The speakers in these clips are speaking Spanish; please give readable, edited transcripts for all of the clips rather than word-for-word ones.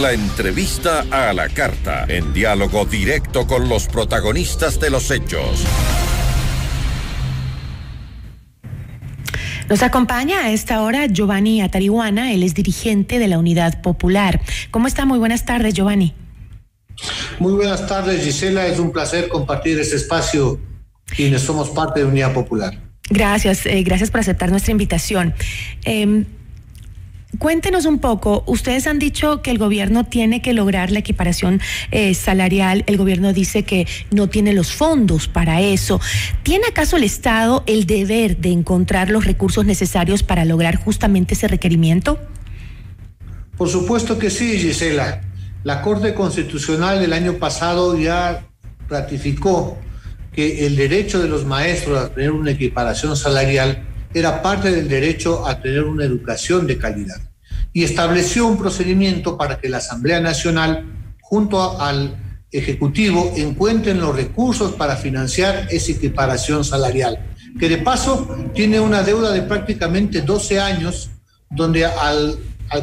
La entrevista a la carta, en diálogo directo con los protagonistas de los hechos. Nos acompaña a esta hora Giovanni Atarihuana, él es dirigente de la Unidad Popular. ¿Cómo está? Muy buenas tardes, Giovanni. Muy buenas tardes, Gisela. Es un placer compartir este espacio quienes somos parte de Unidad Popular. Gracias, gracias por aceptar nuestra invitación. Cuéntenos un poco, ustedes han dicho que el gobierno tiene que lograr la equiparación salarial, el gobierno dice que no tiene los fondos para eso. ¿Tiene acaso el Estado el deber de encontrar los recursos necesarios para lograr justamente ese requerimiento? Por supuesto que sí, Gisela. La Corte Constitucional el año pasado ya ratificó que el derecho de los maestros a tener una equiparación salarial era parte del derecho a tener una educación de calidad y estableció un procedimiento para que la Asamblea Nacional junto al Ejecutivo encuentren los recursos para financiar esa equiparación salarial, que de paso tiene una deuda de prácticamente 12 años, donde al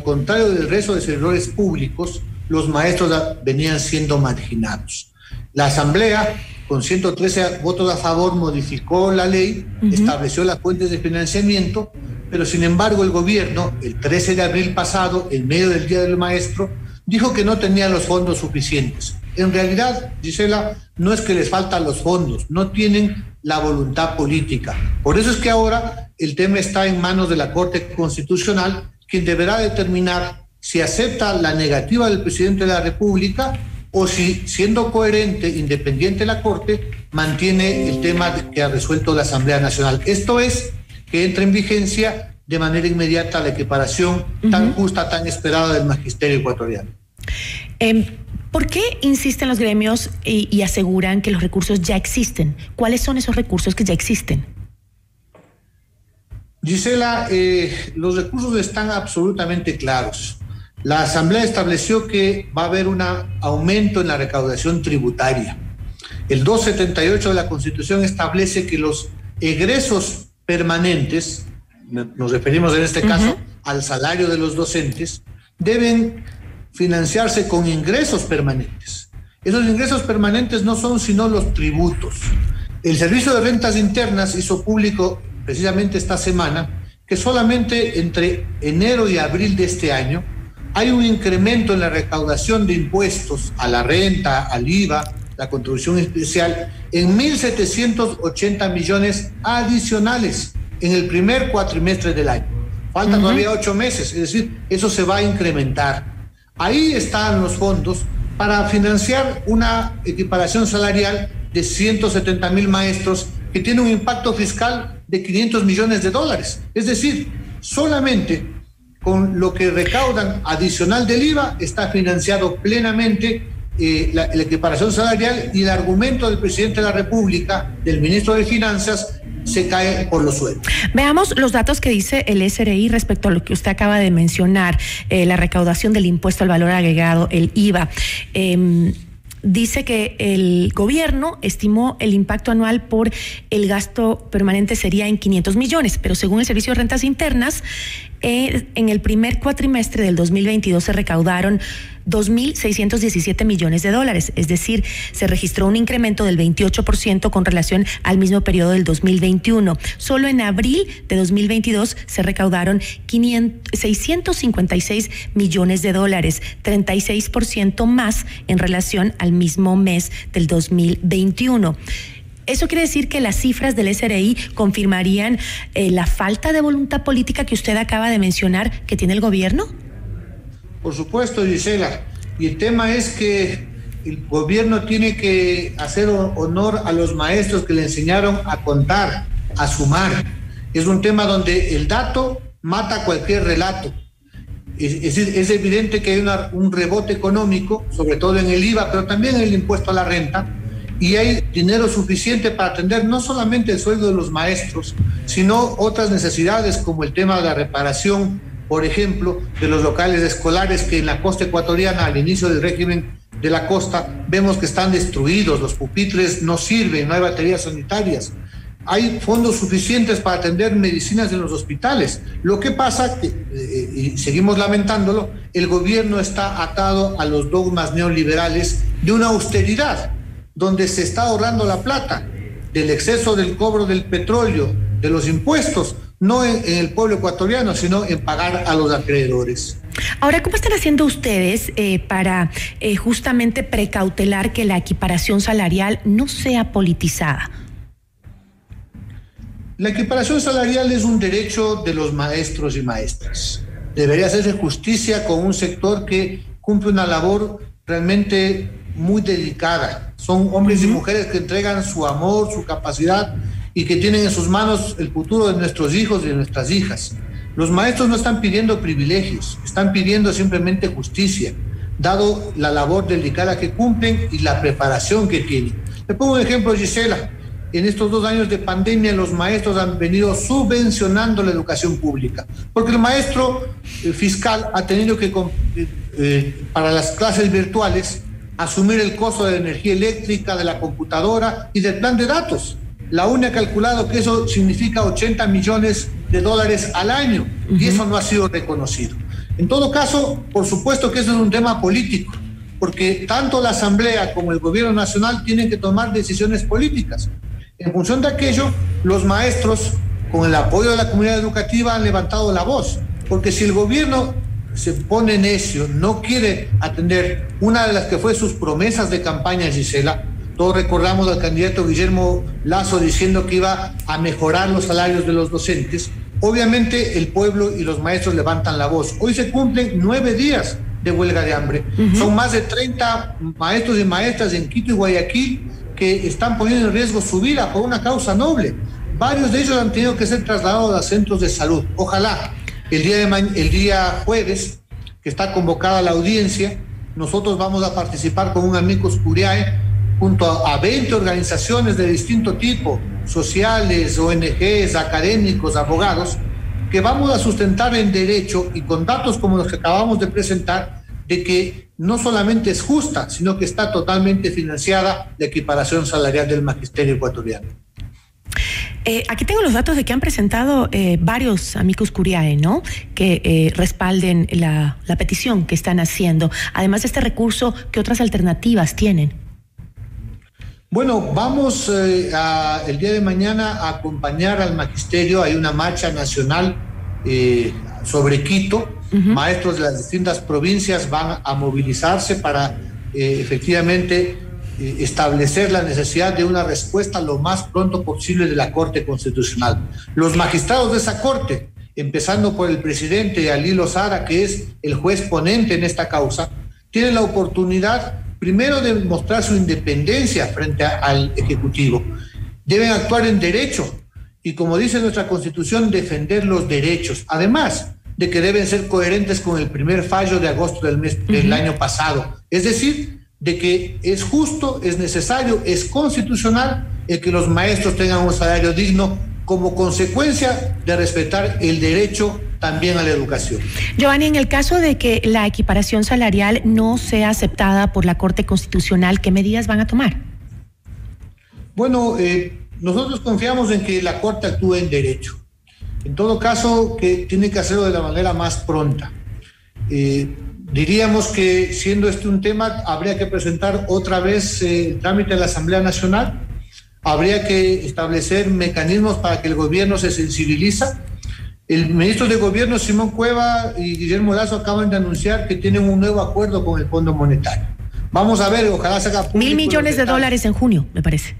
contrario del resto de servidores públicos, los maestros venían siendo marginados. La Asamblea, con 113 votos a favor, modificó la ley, estableció las fuentes de financiamiento, pero sin embargo el gobierno, el 13 de abril pasado, en medio del Día del Maestro, dijo que no tenía los fondos suficientes. En realidad, Gisela, no es que les faltan los fondos, no tienen la voluntad política. Por eso es que ahora el tema está en manos de la Corte Constitucional, quien deberá determinar si acepta la negativa del presidente de la República o si, siendo coherente, independiente de la Corte, mantiene el tema que ha resuelto la Asamblea Nacional. Esto es, que entre en vigencia de manera inmediata la equiparación tan justa, tan esperada del magisterio ecuatoriano. ¿Por qué insisten los gremios y aseguran que los recursos ya existen? ¿Cuáles son esos recursos que ya existen? Gisela, los recursos están absolutamente claros. La Asamblea estableció que va a haber un aumento en la recaudación tributaria. El 278 de la Constitución establece que los egresos permanentes, nos referimos en este caso al salario de los docentes, deben financiarse con ingresos permanentes. Esos ingresos permanentes no son sino los tributos. El Servicio de Rentas Internas hizo público precisamente esta semana que solamente entre enero y abril de este año hay un incremento en la recaudación de impuestos a la renta, al IVA, la contribución especial, en 1.780 millones adicionales en el primer cuatrimestre del año. Faltan todavía 8 meses, es decir, eso se va a incrementar. Ahí están los fondos para financiar una equiparación salarial de 170,000 maestros que tiene un impacto fiscal de 500 millones de dólares. Es decir, solamente con lo que recaudan adicional del IVA está financiado plenamente la equiparación salarial, y el argumento del presidente de la República, del ministro de Finanzas, se cae por los suelos. Veamos los datos que dice el SRI respecto a lo que usted acaba de mencionar, la recaudación del impuesto al valor agregado, el IVA. Dice que el gobierno estimó el impacto anual por el gasto permanente sería en 500 millones, pero según el Servicio de Rentas Internas, en el primer cuatrimestre del 2022 se recaudaron 2.617 millones de dólares, es decir, se registró un incremento del 28% con relación al mismo periodo del 2021. Solo en abril de 2022 se recaudaron 656 millones de dólares, 36% más en relación al mismo mes del 2021. ¿Eso quiere decir que las cifras del SRI confirmarían la falta de voluntad política que usted acaba de mencionar que tiene el gobierno? Por supuesto, Gisela. Y el tema es que el gobierno tiene que hacer honor a los maestros que le enseñaron a contar, a sumar. Es un tema donde el dato mata cualquier relato. Es evidente que hay un rebote económico, sobre todo en el IVA, pero también en el impuesto a la renta, y hay dinero suficiente para atender no solamente el sueldo de los maestros, sino otras necesidades como el tema de la reparación, por ejemplo, de los locales escolares que en la costa ecuatoriana, al inicio del régimen de la costa, vemos que están destruidos, los pupitres no sirven, no hay baterías sanitarias. Hay fondos suficientes para atender medicinas en los hospitales. Lo que pasa, y seguimos lamentándolo, el gobierno está atado a los dogmas neoliberales de una austeridad, donde se está ahorrando la plata del exceso del cobro del petróleo, de los impuestos, no en el pueblo ecuatoriano, sino en pagar a los acreedores. Ahora, ¿cómo están haciendo ustedes para justamente precautelar que la equiparación salarial no sea politizada? La equiparación salarial es un derecho de los maestros y maestras. Debería hacerse justicia con un sector que cumple una labor realmente muy dedicada. Son hombres y mujeres que entregan su amor, su capacidad y que tienen en sus manos el futuro de nuestros hijos y de nuestras hijas. Los maestros no están pidiendo privilegios, están pidiendo simplemente justicia, dado la labor delicada que cumplen y la preparación que tienen. Le pongo un ejemplo, Gisela. En estos 2 años de pandemia, los maestros han venido subvencionando la educación pública, porque el maestro fiscal ha tenido que, para las clases virtuales, asumir el costo de la energía eléctrica, de la computadora y del plan de datos. La UNE ha calculado que eso significa $80 millones al año, y eso no ha sido reconocido. En todo caso, por supuesto que eso es un tema político, porque tanto la Asamblea como el Gobierno Nacional tienen que tomar decisiones políticas. En función de aquello, los maestros, con el apoyo de la comunidad educativa, han levantado la voz, porque si el gobierno se pone necio, no quiere atender una de las que fue sus promesas de campaña, Gisela. Todos recordamos al candidato Guillermo Lasso diciendo que iba a mejorar los salarios de los docentes. Obviamente el pueblo y los maestros levantan la voz. Hoy se cumplen 9 días de huelga de hambre. Son más de 30 maestros y maestras en Quito y Guayaquil que están poniendo en riesgo su vida por una causa noble. Varios de ellos han tenido que ser trasladados a centros de salud. Ojalá el día jueves, que está convocada la audiencia, nosotros vamos a participar con un amicus curiae junto a 20 organizaciones de distinto tipo, sociales, ONGs, académicos, abogados, que vamos a sustentar en derecho y con datos como los que acabamos de presentar, de que no solamente es justa, sino que está totalmente financiada la equiparación salarial del magisterio ecuatoriano. Aquí tengo los datos de que han presentado varios amicus curiae, ¿no? Que respalden la petición que están haciendo. Además de este recurso, ¿qué otras alternativas tienen? Bueno, vamos el día de mañana a acompañar al magisterio. Hay una marcha nacional sobre Quito. Maestros de las distintas provincias van a movilizarse para efectivamente establecer la necesidad de una respuesta lo más pronto posible de la Corte Constitucional. Los magistrados de esa Corte, empezando por el presidente Ali Lozada, que es el juez ponente en esta causa, tienen la oportunidad primero de mostrar su independencia frente al Ejecutivo. Deben actuar en derecho y, como dice nuestra Constitución, defender los derechos. Además de que deben ser coherentes con el primer fallo de agosto del año pasado. Es decir, de que es justo, es necesario, es constitucional el que los maestros tengan un salario digno como consecuencia de respetar el derecho también a la educación. Giovanni, en el caso de que la equiparación salarial no sea aceptada por la Corte Constitucional, ¿qué medidas van a tomar? Bueno, nosotros confiamos en que la Corte actúe en derecho. En todo caso, que tiene que hacerlo de la manera más pronta. Diríamos que, siendo este un tema, habría que presentar otra vez el trámite de la Asamblea Nacional. Habría que establecer mecanismos para que el gobierno se sensibiliza. El ministro de Gobierno, Simón Cueva, y Guillermo Lasso acaban de anunciar que tienen un nuevo acuerdo con el Fondo Monetario. Vamos a ver, ojalá se haga público. $1.000 millones en junio, me parece.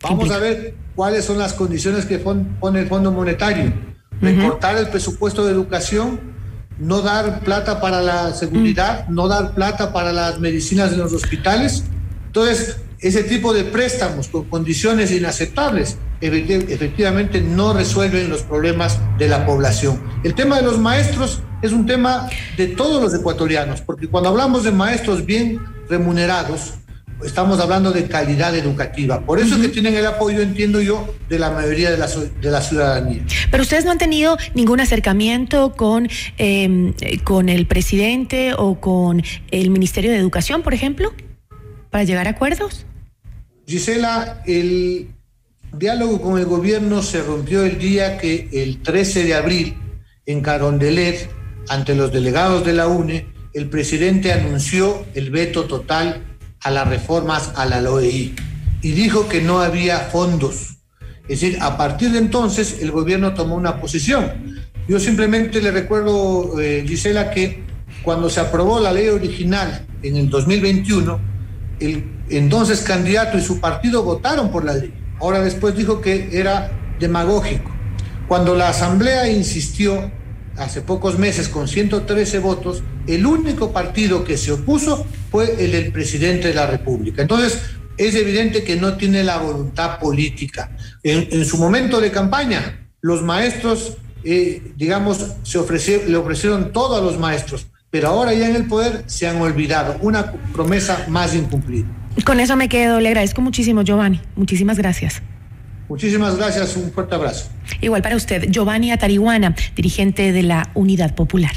Vamos a ver cuáles son las condiciones que pone el Fondo Monetario. Recortar el presupuesto de educación, no dar plata para la seguridad, no dar plata para las medicinas en los hospitales. Entonces, ese tipo de préstamos con condiciones inaceptables efectivamente no resuelven los problemas de la población. El tema de los maestros es un tema de todos los ecuatorianos, porque cuando hablamos de maestros bien remunerados, estamos hablando de calidad educativa. Por eso es que tienen el apoyo, entiendo yo, de la mayoría de la ciudadanía. Pero ustedes no han tenido ningún acercamiento con el presidente o con el Ministerio de Educación, por ejemplo, para llegar a acuerdos. Gisela, el diálogo con el gobierno se rompió el día que el 13 de abril en Carondelet ante los delegados de la UNE, el presidente anunció el veto total a las reformas a la LOEI y dijo que no había fondos. Es decir, a partir de entonces el gobierno tomó una posición. Yo simplemente le recuerdo, Gisela, que cuando se aprobó la ley original en el 2021, el entonces candidato y su partido votaron por la ley. Ahora después dijo que era demagógico. Cuando la Asamblea insistió hace pocos meses con 113 votos, el único partido que se opuso fue el del presidente de la República. Entonces, es evidente que no tiene la voluntad política. En su momento de campaña, los maestros, le ofrecieron todo a los maestros, pero ahora ya en el poder se han olvidado. Una promesa más incumplida. Con eso me quedo. Le agradezco muchísimo, Giovanni. Muchísimas gracias. Muchísimas gracias. Un fuerte abrazo. Igual para usted, Giovanni Atariguana, dirigente de la Unidad Popular.